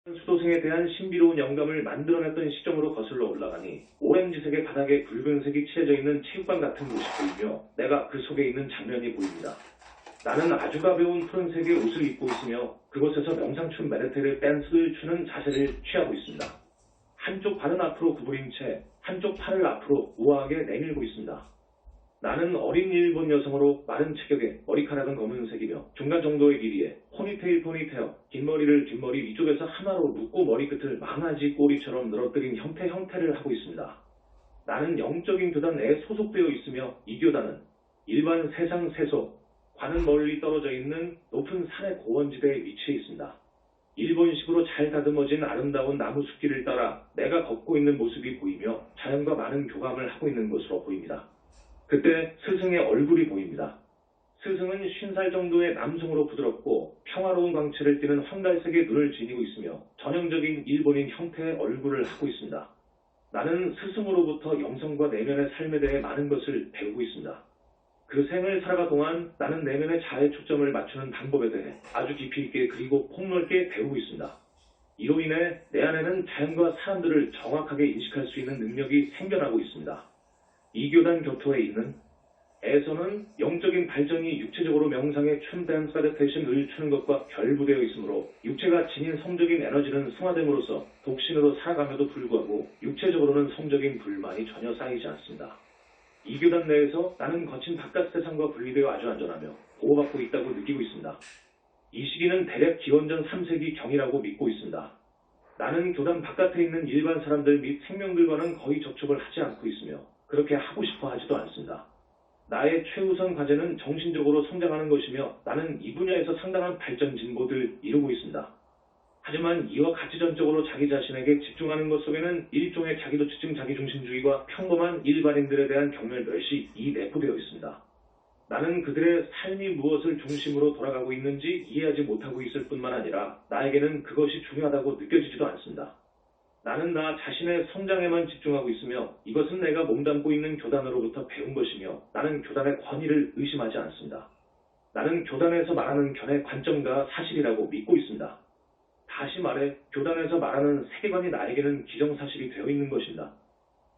수도승에 대한 신비로운 영감을 만들어냈던 시점으로 거슬러 올라가니 오렌지색의 바닥에 붉은색이 칠해져 있는 체육관 같은 곳이 보이며 내가 그 속에 있는 장면이 보입니다. 나는 아주 가벼운 푸른색의 옷을 입고 있으며 그곳에서 명상춤 메레테르 댄스를 추는 자세를 취하고 있습니다. 한쪽 발은 앞으로 구부린 채 한쪽 팔을 앞으로 우아하게 내밀고 있습니다. 나는 어린 일본 여성으로 마른 체격에 머리카락은 검은색이며 중간 정도의 길이에 포니테일, 긴 머리를 뒷머리 위쪽에서 하나로 묶고 머리끝을 망아지 꼬리처럼 늘어뜨린 형태를 하고 있습니다. 나는 영적인 교단 내에 소속되어 있으며 이 교단은 일반 세상 세속, 과는 멀리 떨어져 있는 높은 산의 고원지대에 위치해 있습니다. 일본식으로 잘 다듬어진 아름다운 나무 숲길을 따라 내가 걷고 있는 모습이 보이며 자연과 많은 교감을 하고 있는 것으로 보입니다. 그때 스승의 얼굴이 보입니다. 스승은 50살 정도의 남성으로 부드럽고 평화로운 광채를 띠는 황갈색의 눈을 지니고 있으며 전형적인 일본인 형태의 얼굴을 하고 있습니다. 나는 스승으로부터 영성과 내면의 삶에 대해 많은 것을 배우고 있습니다. 그 생을 살아가 동안 나는 내면의 자아의 초점을 맞추는 방법에 대해 아주 깊이 있게 그리고 폭넓게 배우고 있습니다. 이로 인해 내 안에는 자연과 사람들을 정확하게 인식할 수 있는 능력이 생겨나고 있습니다. 이 교단 교토에 있는 에서는 영적인 발전이 육체적으로 명상의 춤 댄스 메디테이션을 추는 것과 결부되어 있으므로 육체가 지닌 성적인 에너지는 승화됨으로써 독신으로 살아감에도 불구하고 육체적으로는 성적인 불만이 전혀 쌓이지 않습니다. 이 교단 내에서 나는 거친 바깥 세상과 분리되어 아주 안전하며 보호받고 있다고 느끼고 있습니다. 이 시기는 대략 기원전 3세기 경이라고 믿고 있습니다. 나는 교단 바깥에 있는 일반 사람들 및 생명들과는 거의 접촉을 하지 않고 있으며 그렇게 하고 싶어 하지도 않습니다. 나의 최우선 과제는 정신적으로 성장하는 것이며 나는 이 분야에서 상당한 발전 진보를 이루고 있습니다. 하지만 이와 가치전적으로 자기 자신에게 집중하는 것 속에는 일종의 자기도취증 자기중심주의와 평범한 일반인들에 대한 경멸멸시 내포되어 있습니다. 나는 그들의 삶이 무엇을 중심으로 돌아가고 있는지 이해하지 못하고 있을 뿐만 아니라 나에게는 그것이 중요하다고 느껴지지도 않습니다. 나는 나 자신의 성장에만 집중하고 있으며 이것은 내가 몸담고 있는 교단으로부터 배운 것이며 나는 교단의 권위를 의심하지 않습니다. 나는 교단에서 말하는 견해 관점과 사실이라고 믿고 있습니다. 다시 말해 교단에서 말하는 세계관이 나에게는 기정사실이 되어 있는 것입니다.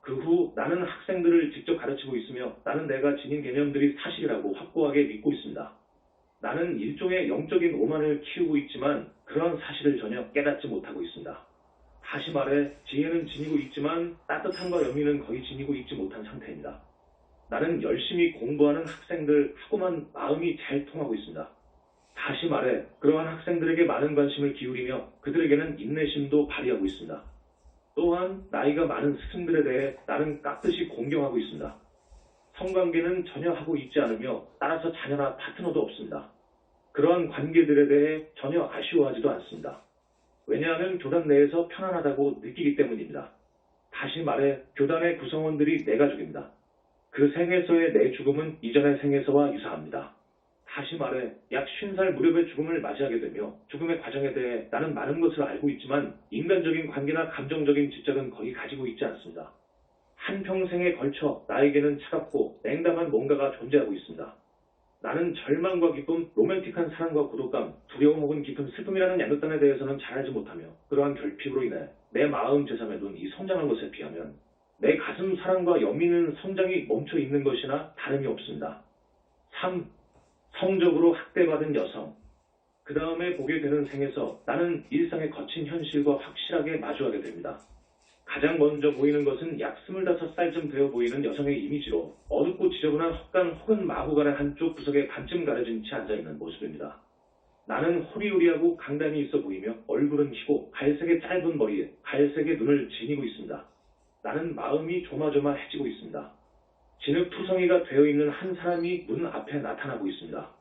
그 후 나는 학생들을 직접 가르치고 있으며 나는 내가 지닌 개념들이 사실이라고 확고하게 믿고 있습니다. 나는 일종의 영적인 오만을 키우고 있지만 그러한 사실을 전혀 깨닫지 못하고 있습니다. 다시 말해 지혜는 지니고 있지만 따뜻함과 연민은 거의 지니고 있지 못한 상태입니다. 나는 열심히 공부하는 학생들하고만 마음이 잘 통하고 있습니다. 다시 말해 그러한 학생들에게 많은 관심을 기울이며 그들에게는 인내심도 발휘하고 있습니다. 또한 나이가 많은 스승들에 대해 나는 깍듯이 공경하고 있습니다. 성관계는 전혀 하고 있지 않으며 따라서 자녀나 파트너도 없습니다. 그러한 관계들에 대해 전혀 아쉬워하지도 않습니다. 왜냐하면 교단 내에서 편안하다고 느끼기 때문입니다. 다시 말해 교단의 구성원들이 내 가족입니다. 그 생에서의 내 죽음은 이전의 생에서와 유사합니다. 다시 말해 약 50살 무렵의 죽음을 맞이하게 되며 죽음의 과정에 대해 나는 많은 것을 알고 있지만 인간적인 관계나 감정적인 집착은 거의 가지고 있지 않습니다. 한평생에 걸쳐 나에게는 차갑고 냉담한 뭔가가 존재하고 있습니다. 나는 절망과 기쁨, 로맨틱한 사랑과 고독감, 두려움 혹은 깊은 슬픔이라는 양극단에 대해서는 잘 알지 못하며 그러한 결핍으로 인해 내 마음 제삼에 둔 이 성장한 것에 비하면 내 가슴 사랑과 연민은 성장이 멈춰 있는 것이나 다름이 없습니다. 3. 성적으로 학대받은 여성. 그 다음에 보게 되는 생에서 나는 일상의 거친 현실과 확실하게 마주하게 됩니다. 가장 먼저 보이는 것은 약 25살쯤 되어 보이는 여성의 이미지로 어둡고 지저분한 헛간 혹은 마구간의 한쪽 구석에 반쯤 가려진 채 앉아있는 모습입니다. 나는 호리호리하고 강단이 있어 보이며 얼굴은 희고 갈색의 짧은 머리에 갈색의 눈을 지니고 있습니다. 나는 마음이 조마조마해지고 있습니다. 진흙투성이가 되어 있는 한 사람이 문 앞에 나타나고 있습니다.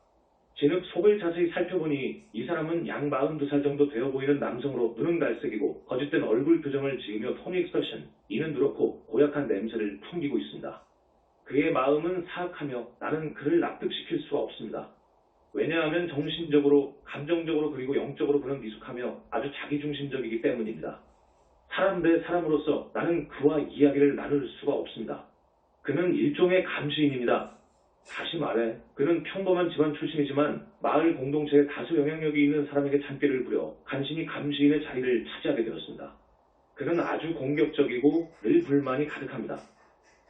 진흙 속을 자세히 살펴보니 이 사람은 약 42살 정도 되어 보이는 남성으로 눈은 갈색이고 거짓된 얼굴 표정을 지으며 톤 익스프레션, 이는 누렇고 고약한 냄새를 풍기고 있습니다. 그의 마음은 사악하며 나는 그를 납득시킬 수가 없습니다. 왜냐하면 정신적으로, 감정적으로 그리고 영적으로 그는 미숙하며 아주 자기중심적이기 때문입니다. 사람 대 사람으로서 나는 그와 이야기를 나눌 수가 없습니다. 그는 일종의 감시인입니다. 다시 말해, 그는 평범한 집안 출신이지만 마을 공동체에 다수 영향력이 있는 사람에게 잔꾀를 부려 간신히 감시인의 자리를 차지하게 되었습니다. 그는 아주 공격적이고 늘 불만이 가득합니다.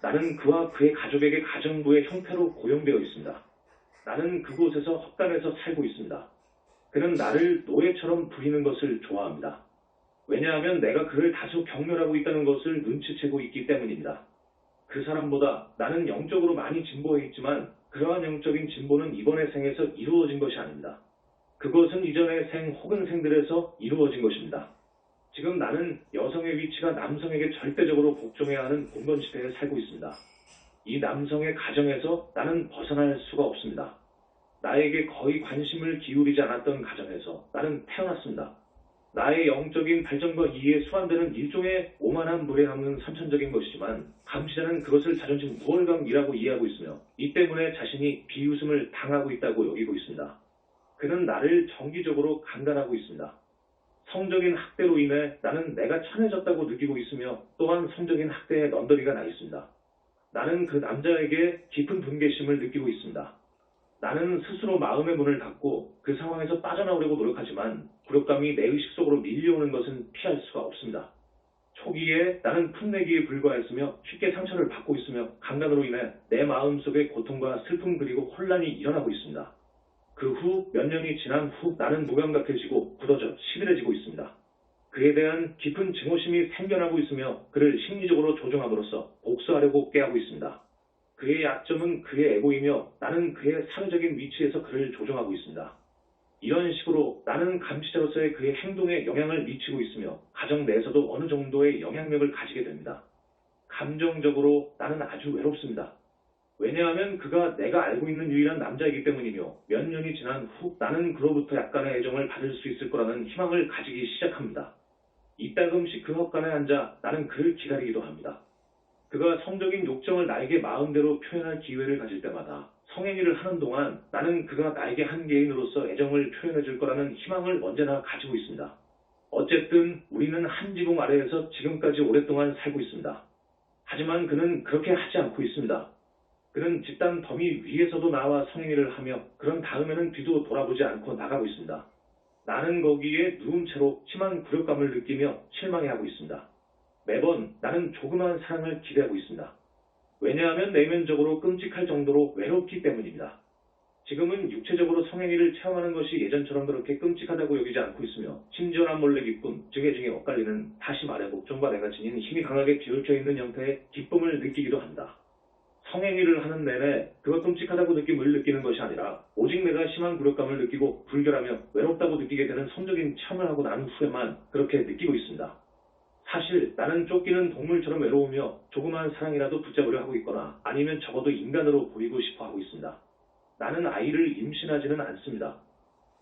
나는 그와 그의 가족에게 가정부의 형태로 고용되어 있습니다. 나는 그곳에서 헛간에서 살고 있습니다. 그는 나를 노예처럼 부리는 것을 좋아합니다. 왜냐하면 내가 그를 다소 경멸하고 있다는 것을 눈치채고 있기 때문입니다. 그 사람보다 나는 영적으로 많이 진보해 있지만 그러한 영적인 진보는 이번의 생에서 이루어진 것이 아닙니다. 그것은 이전의 생 혹은 생들에서 이루어진 것입니다. 지금 나는 여성의 위치가 남성에게 절대적으로 복종해야 하는 봉건 시대에 살고 있습니다. 이 남성의 가정에서 나는 벗어날 수가 없습니다. 나에게 거의 관심을 기울이지 않았던 가정에서 나는 태어났습니다. 나의 영적인 발전과 이해에 수반되는 일종의 오만한 무례함은 선천적인 것이지만 감시자는 그것을 자존심 우월감이라고 이해하고 있으며 이 때문에 자신이 비웃음을 당하고 있다고 여기고 있습니다. 그는 나를 정기적으로 강간하고 있습니다. 성적인 학대로 인해 나는 내가 천해졌다고 느끼고 있으며 또한 성적인 학대에 넌더리가 나 있습니다. 나는 그 남자에게 깊은 분개심을 느끼고 있습니다. 나는 스스로 마음의 문을 닫고 그 상황에서 빠져나오려고 노력하지만 굴욕감이 내 의식 속으로 밀려오는 것은 피할 수가 없습니다. 초기에 나는 풋내기에 불과했으며 쉽게 상처를 받고 있으며 강간으로 인해 내 마음속에 고통과 슬픔 그리고 혼란이 일어나고 있습니다. 그 후 몇 년이 지난 후 나는 무감각해지고 굳어져 시들해지고 있습니다. 그에 대한 깊은 증오심이 생겨나고 있으며 그를 심리적으로 조종함으로써 복수하려고 깨하고 있습니다. 그의 약점은 그의 에고이며 나는 그의 사회적인 위치에서 그를 조종하고 있습니다. 이런 식으로 나는 감시자로서의 그의 행동에 영향을 미치고 있으며 가정 내에서도 어느 정도의 영향력을 가지게 됩니다. 감정적으로 나는 아주 외롭습니다. 왜냐하면 그가 내가 알고 있는 유일한 남자이기 때문이며 몇 년이 지난 후 나는 그로부터 약간의 애정을 받을 수 있을 거라는 희망을 가지기 시작합니다. 이따금씩 그 헛간에 앉아 나는 그를 기다리기도 합니다. 그가 성적인 욕정을 나에게 마음대로 표현할 기회를 가질 때마다 성행위를 하는 동안 나는 그가 나에게 한 개인으로서 애정을 표현해 줄 거라는 희망을 언제나 가지고 있습니다. 어쨌든 우리는 한 지붕 아래에서 지금까지 오랫동안 살고 있습니다. 하지만 그는 그렇게 하지 않고 있습니다. 그는 집단 더미 위에서도 나와 성행위를 하며 그런 다음에는 뒤도 돌아보지 않고 나가고 있습니다. 나는 거기에 누운 채로 심한 굴욕감을 느끼며 실망해하고 있습니다. 매번 나는 조그마한 사랑을 기대하고 있습니다. 왜냐하면 내면적으로 끔찍할 정도로 외롭기 때문입니다. 지금은 육체적으로 성행위를 체험하는 것이 예전처럼 그렇게 끔찍하다고 여기지 않고 있으며 심지어 남몰래 기쁨, 증에 엇갈리는 다시 말해 목적과 내가 지닌 힘이 강하게 기울져 있는 형태의 기쁨을 느끼기도 한다. 성행위를 하는 내내 그가 끔찍하다고 느낌을 느끼는 것이 아니라 오직 내가 심한 굴욕감을 느끼고 불결하며 외롭다고 느끼게 되는 성적인 체험을 하고 난 후에만 그렇게 느끼고 있습니다. 사실 나는 쫓기는 동물처럼 외로우며 조그마한 사랑이라도 붙잡으려 하고 있거나 아니면 적어도 인간으로 보이고 싶어 하고 있습니다. 나는 아이를 임신하지는 않습니다.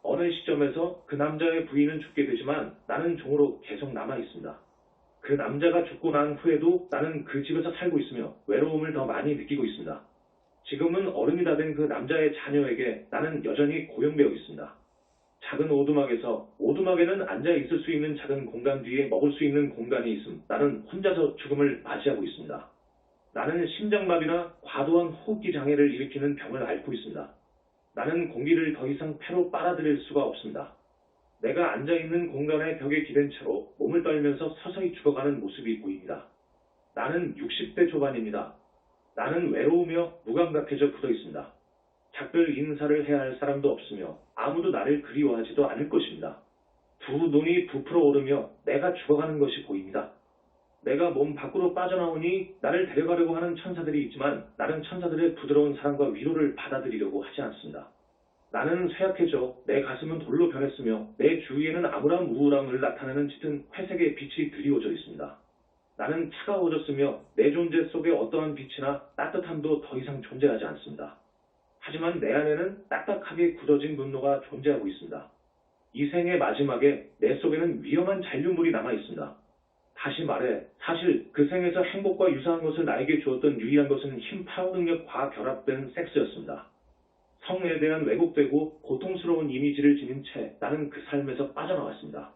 어느 시점에서 그 남자의 부인은 죽게 되지만 나는 종으로 계속 남아 있습니다. 그 남자가 죽고 난 후에도 나는 그 집에서 살고 있으며 외로움을 더 많이 느끼고 있습니다. 지금은 어른이 다 된 그 남자의 자녀에게 나는 여전히 고용되어 있습니다. 작은 오두막에서 오두막에는 앉아 있을 수 있는 작은 공간 뒤에 먹을 수 있는 공간이 있음 나는 혼자서 죽음을 맞이하고 있습니다. 나는 심장마비나 과도한 호흡기 장애를 일으키는 병을 앓고 있습니다. 나는 공기를 더 이상 폐로 빨아들일 수가 없습니다. 내가 앉아있는 공간의 벽에 기댄 채로 몸을 떨면서 서서히 죽어가는 모습이 보입니다. 나는 60대 초반입니다. 나는 외로우며 무감각해져 굳어 있습니다. 작별 인사를 해야 할 사람도 없으며 아무도 나를 그리워하지도 않을 것입니다. 두 눈이 부풀어 오르며 내가 죽어가는 것이 보입니다. 내가 몸 밖으로 빠져나오니 나를 데려가려고 하는 천사들이 있지만 나는 천사들의 부드러운 사랑과 위로를 받아들이려고 하지 않습니다. 나는 쇠약해져 내 가슴은 돌로 변했으며 내 주위에는 암울한 우울함을 나타내는 짙은 회색의 빛이 드리워져 있습니다. 나는 차가워졌으며 내 존재 속에 어떠한 빛이나 따뜻함도 더 이상 존재하지 않습니다. 하지만 내 안에는 딱딱하게 굳어진 분노가 존재하고 있습니다. 이 생의 마지막에 내 속에는 위험한 잔류물이 남아 있습니다. 다시 말해 사실 그 생에서 행복과 유사한 것을 나에게 주었던 유일한 것은 힘 파워 능력과 결합된 섹스였습니다. 성에 대한 왜곡되고 고통스러운 이미지를 지닌 채 나는 그 삶에서 빠져나왔습니다.